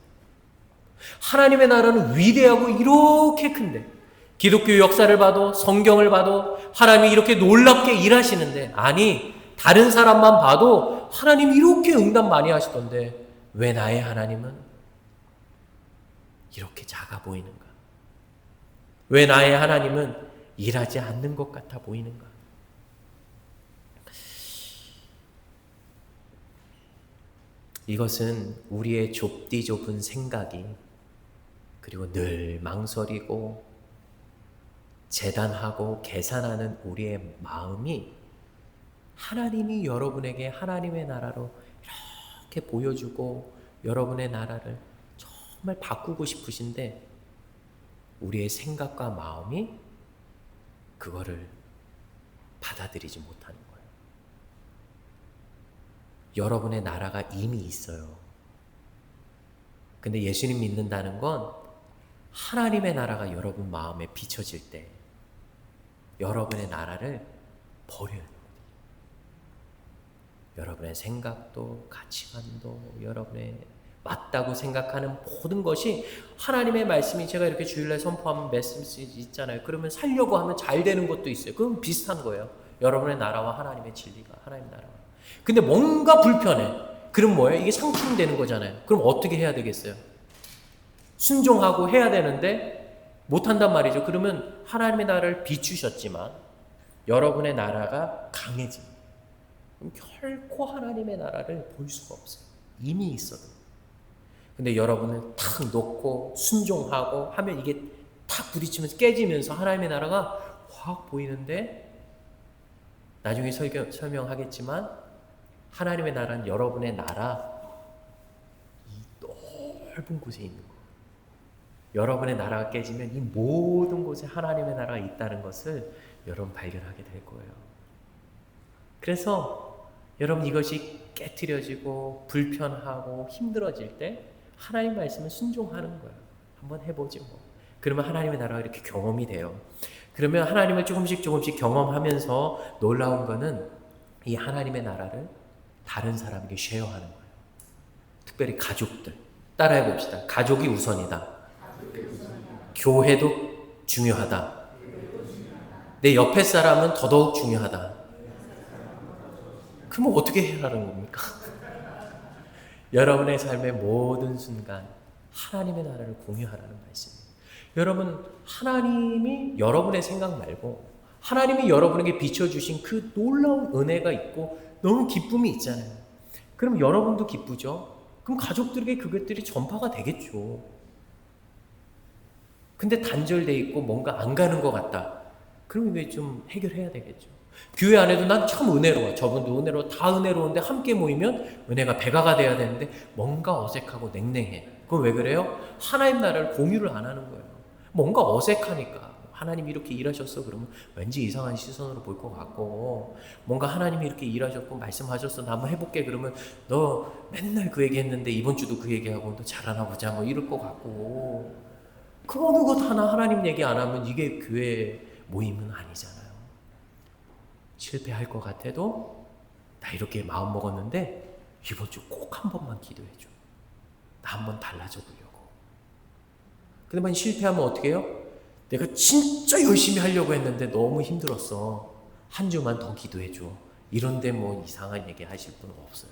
S1: 하나님의 나라는 위대하고 이렇게 큰데, 기독교 역사를 봐도 성경을 봐도 하나님이 이렇게 놀랍게 일하시는데, 아니 다른 사람만 봐도 하나님이 이렇게 응답 많이 하시던데 왜 나의 하나님은 이렇게 작아 보이는가? 왜 나의 하나님은 일하지 않는 것 같아 보이는가? 이것은 우리의 좁디 좁은 생각이, 그리고 늘 망설이고 재단하고 계산하는 우리의 마음이 하나님이 여러분에게 하나님의 나라로 이렇게 보여주고 여러분의 나라를 정말 바꾸고 싶으신데 우리의 생각과 마음이 그거를 받아들이지 못하는 거예요. 여러분의 나라가 이미 있어요. 근데 예수님 믿는다는 건 하나님의 나라가 여러분 마음에 비춰질 때 여러분의 나라를 버려야 돼요. 여러분의 생각도 가치관도 여러분의 맞다고 생각하는 모든 것이 하나님의 말씀이 제가 이렇게 주일날 선포하면 메시지 있잖아요. 그러면 살려고 하면 잘 되는 것도 있어요. 그건 비슷한 거예요. 여러분의 나라와 하나님의 진리가 하나님의 나라와. 근데 뭔가 불편해. 그럼 뭐예요? 이게 상충되는 거잖아요. 그럼 어떻게 해야 되겠어요? 순종하고 해야 되는데 못한단 말이죠. 그러면 하나님의 나라를 비추셨지만 여러분의 나라가 강해집니다. 그럼 결코 하나님의 나라를 볼 수가 없어요. 이미 있어도. 근데 여러분은 탁 놓고 순종하고 하면 이게 탁 부딪히면서 깨지면서 하나님의 나라가 확 보이는데 나중에 설명하겠지만 하나님의 나라는 여러분의 나라 이 넓은 곳에 있는 거예요. 여러분의 나라가 깨지면 이 모든 곳에 하나님의 나라가 있다는 것을 여러분 발견하게 될 거예요. 그래서 여러분 이것이 깨트려지고 불편하고 힘들어질 때 하나님 말씀을 순종하는 거예요. 한번 해보지 뭐. 그러면 하나님의 나라가 이렇게 경험이 돼요. 그러면 하나님을 조금씩 경험하면서 놀라운 거는 이 하나님의 나라를 다른 사람에게 쉐어하는 거예요. 특별히 가족들. 따라해 봅시다. 가족이 우선이다. 교회도 중요하다. 내 옆에 사람은 더더욱 중요하다. 그럼 어떻게 해라는 겁니까? 여러분의 삶의 모든 순간 하나님의 나라를 공유하라는 말씀이에요. 여러분, 하나님이 여러분의 생각 말고 하나님이 여러분에게 비춰주신 그 놀라운 은혜가 있고 너무 기쁨이 있잖아요. 그럼 여러분도 기쁘죠? 그럼 가족들에게 그것들이 전파가 되겠죠. 근데 단절돼 있고 뭔가 안 가는 것 같다. 그럼 이게 좀 해결해야 되겠죠. 교회 안에도 난 참 은혜로워. 저분도 은혜로워. 다 은혜로운데 함께 모이면 은혜가 배가가 돼야 되는데 뭔가 어색하고 냉랭해. 그건 왜 그래요? 하나님 나라를 공유를 안 하는 거예요. 뭔가 어색하니까. 하나님이 이렇게 일하셨어 그러면 왠지 이상한 시선으로 볼 것 같고, 뭔가 하나님이 이렇게 일하셨고 말씀하셨어 나 한번 해볼게 그러면 너 맨날 그 얘기 했는데 이번 주도 그 얘기하고 너 잘하나 보자 뭐 이럴 것 같고, 그 어느 것 하나 하나님 얘기 안 하면 이게 교회 모임은 아니잖아요. 실패할 것 같아도 나 이렇게 마음 먹었는데 이번 주 꼭 한 번만 기도해줘. 나 한번 달라져 보려고. 근데 만약 실패하면 어떻게 해요? 내가 진짜 열심히 하려고 했는데 너무 힘들었어. 한 주만 더 기도해줘. 이런데 뭐 이상한 얘기 하실 분은 없어요.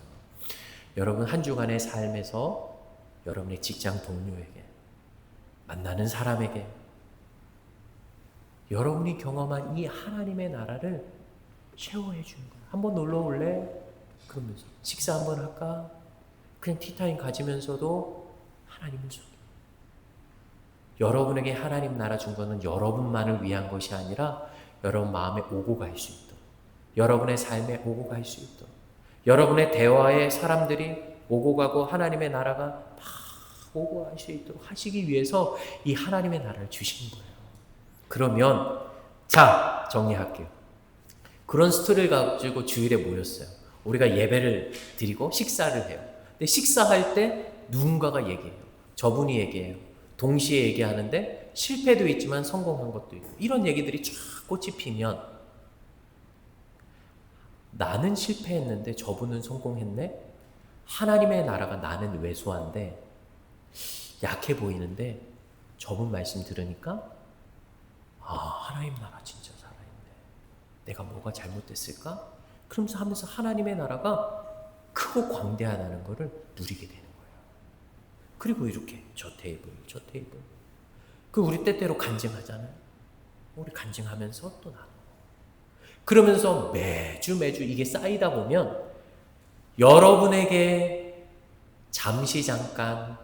S1: 여러분 한 주간의 삶에서 여러분의 직장 동료에게, 만나는 사람에게 여러분이 경험한 이 하나님의 나라를 쉐어해 주는 거예요. 한번 놀러 올래? 그러면서 식사 한번 할까? 그냥 티타임 가지면서도 하나님을 속여. 여러분에게 하나님 나라 준 거는 여러분만을 위한 것이 아니라 여러분 마음에 오고 갈 수 있도록, 여러분의 삶에 오고 갈 수 있도록, 여러분의 대화에 사람들이 오고 가고 하나님의 나라가 막 오고 갈 수 있도록 하시기 위해서 이 하나님의 나라를 주신 거예요. 그러면 자, 정리할게요. 그런 스토리를 가지고 주일에 모였어요. 우리가 예배를 드리고 식사를 해요. 근데 식사할 때 누군가가 얘기해요. 저분이 얘기해요. 동시에 얘기하는데 실패도 있지만 성공한 것도 있고, 이런 얘기들이 쫙 꽃이 피면 나는 실패했는데 저분은 성공했네? 하나님의 나라가 나는 왜소한데 약해 보이는데 저분 말씀 들으니까 아, 하나님 나라 진짜 살아있네. 내가 뭐가 잘못됐을까? 그러면서 하면서 하나님의 나라가 크고 광대하다는 것을 누리게 되는 거예요. 그리고 이렇게 저 테이블. 그 우리 때때로 간증하잖아요. 우리 간증하면서 또 나누고. 그러면서 매주 이게 쌓이다 보면 여러분에게 잠시 잠깐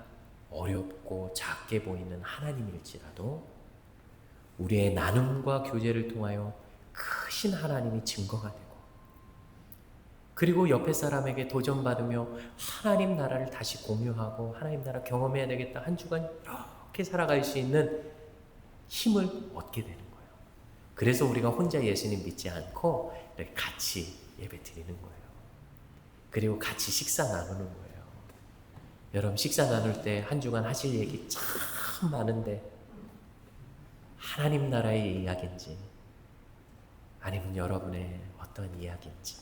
S1: 어렵고 작게 보이는 하나님일지라도 우리의 나눔과 교제를 통하여 크신 하나님이 증거가 되고, 그리고 옆에 사람에게 도전받으며 하나님 나라를 다시 공유하고 하나님 나라 경험해야 되겠다, 한 주간 이렇게 살아갈 수 있는 힘을 얻게 되는 거예요. 그래서 우리가 혼자 예수님 믿지 않고 이렇게 같이 예배 드리는 거예요. 그리고 같이 식사 나누는 거예요. 여러분 식사 나눌 때 한 주간 하실 얘기 참 많은데 하나님 나라의 이야기인지 아니면 여러분의 어떤 이야기인지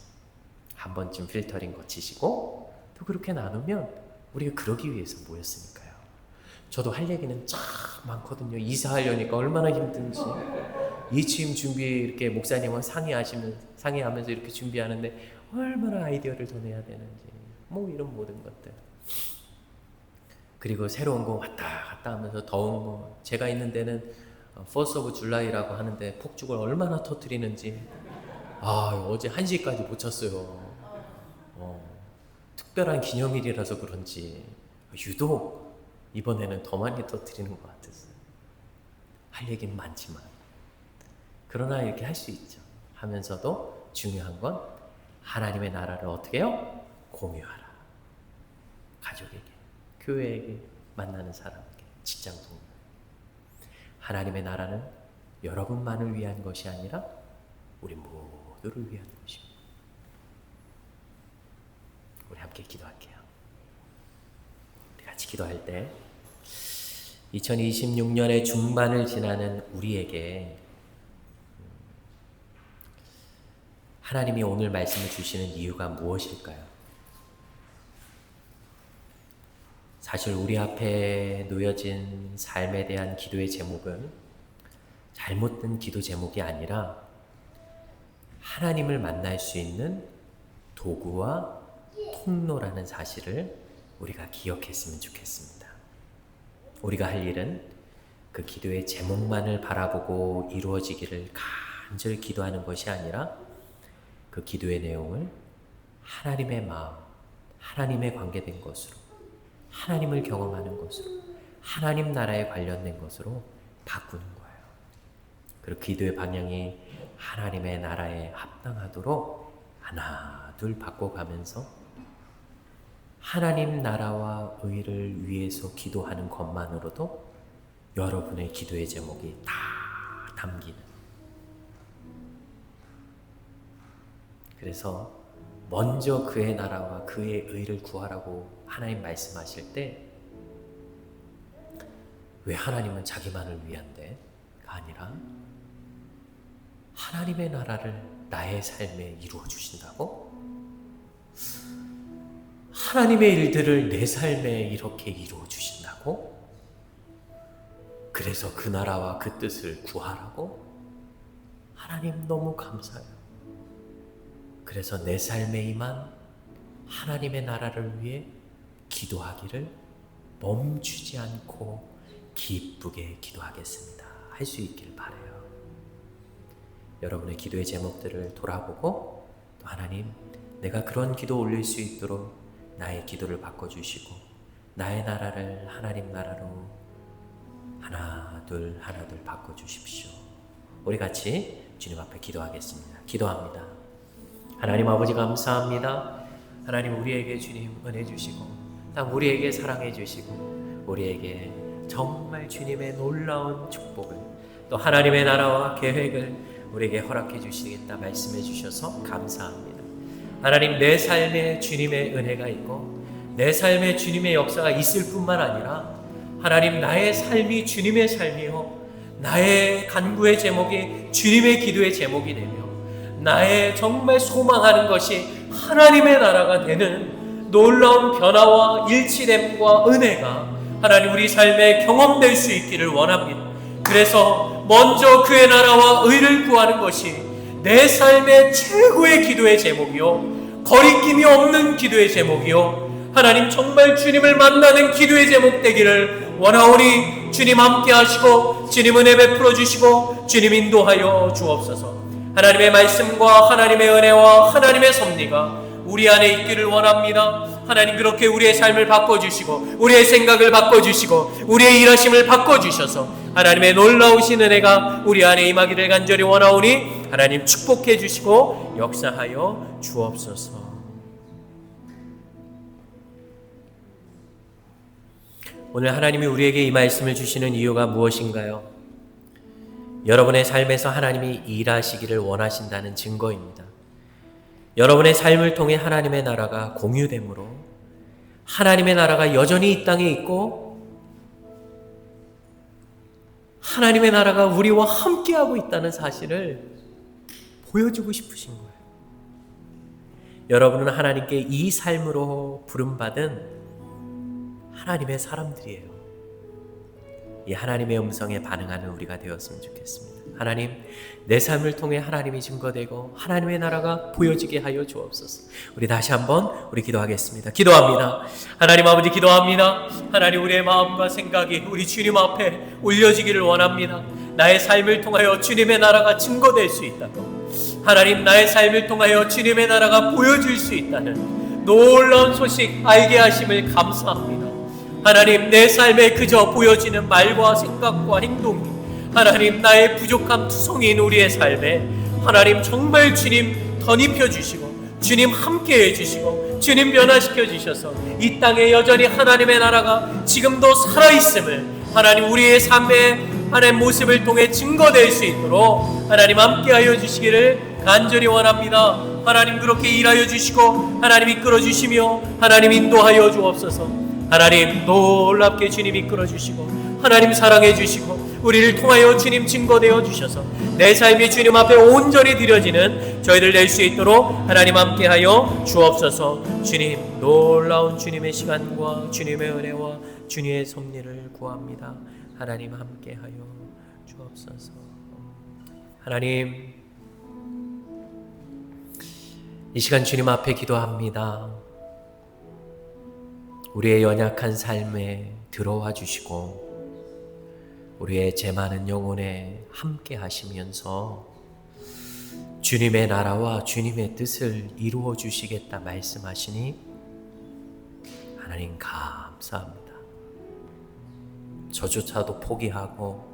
S1: 한 번쯤 필터링 거치시고 또 그렇게 나누면 우리가 그러기 위해서 모였으니까요. 저도 할 얘기는 참 많거든요. 이사하려니까 얼마나 힘든지. 이취임 준비 이렇게 목사님과 상의하면서 이렇게 준비하는데 얼마나 아이디어를 더 내야 되는지 뭐 이런 모든 것들. 그리고 새로운 거 왔다 갔다 하면서 더운 거 제가 있는 데는 Fourth of July라고 하는데 폭죽을 얼마나 터뜨리는지 어제 1시까지 못 잤어요. 특별한 기념일이라서 그런지 유독 이번에는 더 많이 터뜨리는 것 같았어요. 할 얘기는 많지만 그러나 이렇게 할 수 있죠. 하면서도 중요한 건 하나님의 나라를 어떻게 해요? 공유하라. 가족에게, 교회에게, 만나는 사람에게, 직장 동료. 하나님의 나라는 여러분만을 위한 것이 아니라 우리 모두를 위한 것입니다. 우리 함께 기도할게요. 우리 같이 기도할 때 2026년의 중반을 지나는 우리에게 하나님이 오늘 말씀을 주시는 이유가 무엇일까요? 사실 우리 앞에 놓여진 삶에 대한 기도의 제목은 잘못된 기도 제목이 아니라 하나님을 만날 수 있는 도구와 통로라는 사실을 우리가 기억했으면 좋겠습니다. 우리가 할 일은 그 기도의 제목만을 바라보고 이루어지기를 간절히 기도하는 것이 아니라 그 기도의 내용을 하나님의 마음, 하나님의 관계된 것으로, 하나님을 경험하는 것으로, 하나님 나라에 관련된 것으로 바꾸는 거예요. 그리고 기도의 방향이 하나님의 나라에 합당하도록 하나, 둘 바꿔가면서 하나님 나라와 의를 위해서 기도하는 것만으로도 여러분의 기도의 제목이 다 담기는. 그래서 먼저 그의 나라와 그의 의를 구하라고 하나님 말씀하실 때 왜 하나님은 자기만을 위한데가 아니라 하나님의 나라를 나의 삶에 이루어 주신다고? 하나님의 일들을 내 삶에 이렇게 이루어 주신다고? 그래서 그 나라와 그 뜻을 구하라고? 하나님 너무 감사해요. 그래서 내 삶에 임한 하나님의 나라를 위해 기도하기를 멈추지 않고 기쁘게 기도하겠습니다. 할 수 있길 바라요. 여러분의 기도의 제목들을 돌아보고 또 하나님, 내가 그런 기도 올릴 수 있도록 나의 기도를 바꿔주시고 나의 나라를 하나님 나라로 하나 둘 바꿔주십시오. 우리 같이 주님 앞에 기도하겠습니다. 기도합니다. 하나님 아버지 감사합니다. 하나님 우리에게 주님 은혜 주시고 딱 우리에게 사랑해 주시고 우리에게 정말 주님의 놀라운 축복을 또 하나님의 나라와 계획을 우리에게 허락해 주시겠다 말씀해 주셔서 감사합니다. 하나님 내 삶에 주님의 은혜가 있고 내 삶에 주님의 역사가 있을 뿐만 아니라 하나님 나의 삶이 주님의 삶이요 나의 간구의 제목이 주님의 기도의 제목이 되며 나의 정말 소망하는 것이 하나님의 나라가 되는 놀라운 변화와 일치됨과 은혜가 하나님 우리 삶에 경험될 수 있기를 원합니다. 그래서 먼저 그의 나라와 의를 구하는 것이 내 삶의 최고의 기도의 제목이요 거리낌이 없는 기도의 제목이요 하나님 정말 주님을 만나는 기도의 제목 되기를 원하오니 주님 함께 하시고 주님 은혜 베풀어 주시고 주님 인도하여 주옵소서. 하나님의 말씀과 하나님의 은혜와 하나님의 섭리가 우리 안에 있기를 원합니다. 하나님 그렇게 우리의 삶을 바꿔주시고 우리의 생각을 바꿔주시고 우리의 일하심을 바꿔주셔서 하나님의 놀라우신 은혜가 우리 안에 임하기를 간절히 원하오니 하나님 축복해 주시고 역사하여 주옵소서. 오늘 하나님이 우리에게 이 말씀을 주시는 이유가 무엇인가요? 여러분의 삶에서 하나님이 일하시기를 원하신다는 증거입니다. 여러분의 삶을 통해 하나님의 나라가 공유됨으로 하나님의 나라가 여전히 이 땅에 있고 하나님의 나라가 우리와 함께하고 있다는 사실을 보여주고 싶으신 거예요. 여러분은 하나님께 이 삶으로 부름받은 하나님의 사람들이에요. 이 하나님의 음성에 반응하는 우리가 되었으면 좋겠습니다. 하나님, 내 삶을 통해 하나님이 증거되고 하나님의 나라가 보여지게 하여 주옵소서. 우리 다시 한번 우리 기도하겠습니다. 기도합니다. 하나님 아버지, 기도합니다. 하나님, 우리의 마음과 생각이 우리 주님 앞에 올려지기를 원합니다. 나의 삶을 통하여 주님의 나라가 증거될 수 있다고, 하나님, 나의 삶을 통하여 주님의 나라가 보여질 수 있다는 놀라운 소식 알게 하심을 감사합니다. 하나님, 내 삶에 그저 보여지는 말과 생각과 행동이 하나님, 나의 부족함 투성이인 우리의 삶에 하나님 정말 주님 덧입혀 주시고 주님 함께 해주시고 주님 변화시켜 주셔서 이 땅에 여전히 하나님의 나라가 지금도 살아있음을 하나님 우리의 삶의 하나님 모습을 통해 증거될 수 있도록 하나님 함께하여 주시기를 간절히 원합니다. 하나님, 그렇게 일하여 주시고 하나님 이끌어 주시며 하나님 인도하여 주옵소서. 하나님, 놀랍게 주님 이끌어 주시고 하나님 사랑해 주시고 우리를 통하여 주님 증거되어 주셔서 내 삶이 주님 앞에 온전히 드려지는 저희들 될 수 있도록 하나님 함께하여 주옵소서. 주님, 놀라운 주님의 시간과 주님의 은혜와 주님의 섭리를 구합니다. 하나님 함께하여 주옵소서. 하나님, 이 시간 주님 앞에 기도합니다. 우리의 연약한 삶에 들어와 주시고 우리의 죄 많은 영혼에 함께 하시면서 주님의 나라와 주님의 뜻을 이루어 주시겠다 말씀하시니 하나님 감사합니다. 저조차도 포기하고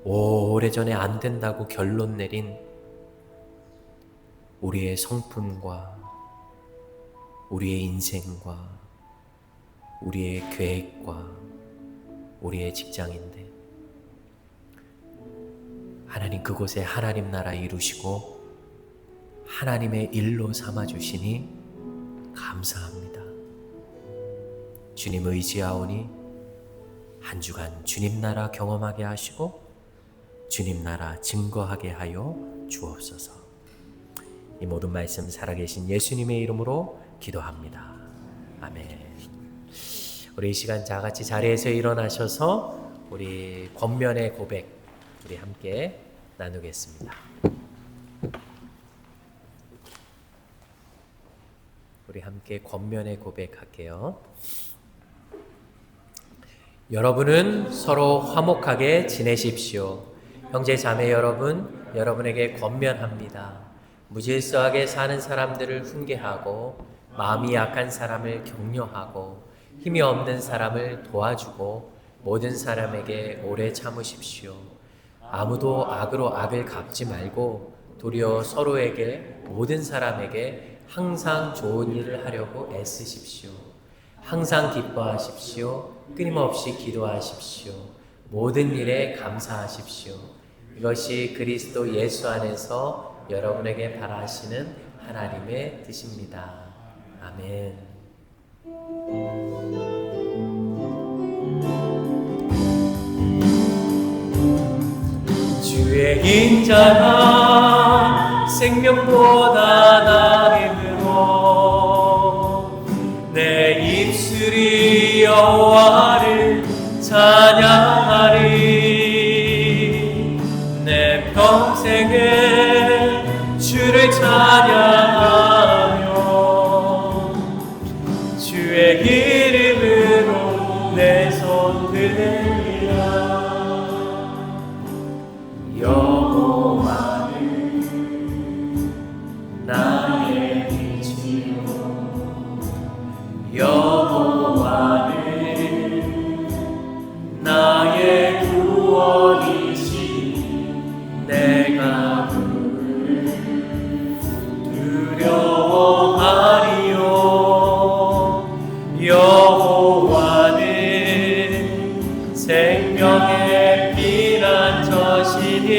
S1: 오래전에 안 된다고 결론 내린 우리의 성품과 우리의 인생과 우리의 계획과 우리의 직장인데 하나님 그곳에 하나님 나라 이루시고 하나님의 일로 삼아주시니 감사합니다. 주님 의지하오니 한 주간 주님 나라 경험하게 하시고 주님 나라 증거하게 하여 주옵소서. 이 모든 말씀 살아계신 예수님의 이름으로 기도합니다. 아멘. 우리 이 시간 다 같이 자리에서 일어나셔서 우리 권면의 고백 우리 함께 나누겠습니다. 우리 함께 권면의 고백할게요. 여러분은 서로 화목하게 지내십시오. 형제 자매 여러분, 여러분에게 권면합니다. 무질서하게 사는 사람들을 훈계하고 마음이 약한 사람을 격려하고 힘이 없는 사람을 도와주고 모든 사람에게 오래 참으십시오. 아무도 악으로 악을 갚지 말고 도리어 서로에게 모든 사람에게 항상 좋은 일을 하려고 애쓰십시오. 항상 기뻐하십시오. 끊임없이 기도하십시오. 모든 일에 감사하십시오. 이것이 그리스도 예수 안에서 여러분에게 바라시는 하나님의 뜻입니다. 아멘. 주의 인자가 생명보다 나음으로 내 입술이 여호와를 찬양하리. 내 평생을 주를 찬양하며 주의 이름으로 내 손 들리라. 여호와는 나의 빛이요 여호와는 나의 구원이시. 내가 그를 두려워하리요. 여호와는 생명의 피난처시니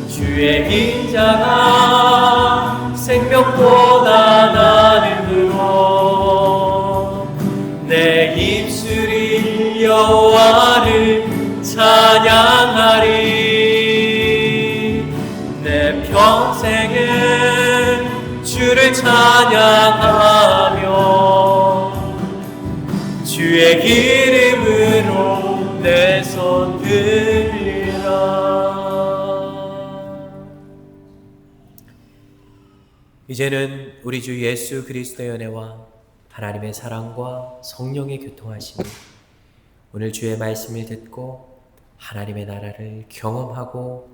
S1: 주의 인자가 생명보다 나음으로 내 입술이 여호와를 찬양하리. 내 평생은 주를 찬양하며 주의 이름으로 내 손 들리라. 이제는 우리 주 예수 그리스도의 은혜와 하나님의 사랑과 성령의 교통하심이 오늘 주의 말씀을 듣고 하나님의 나라를 경험하고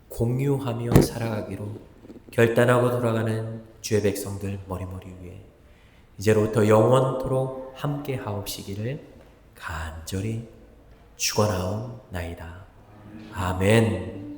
S1: 공유하며 살아가기로 결단하고 돌아가는 주의 백성들 머리머리 위에 이제로부터 영원토록 함께 하옵시기를 간절히 축원하옵나이다. 아멘.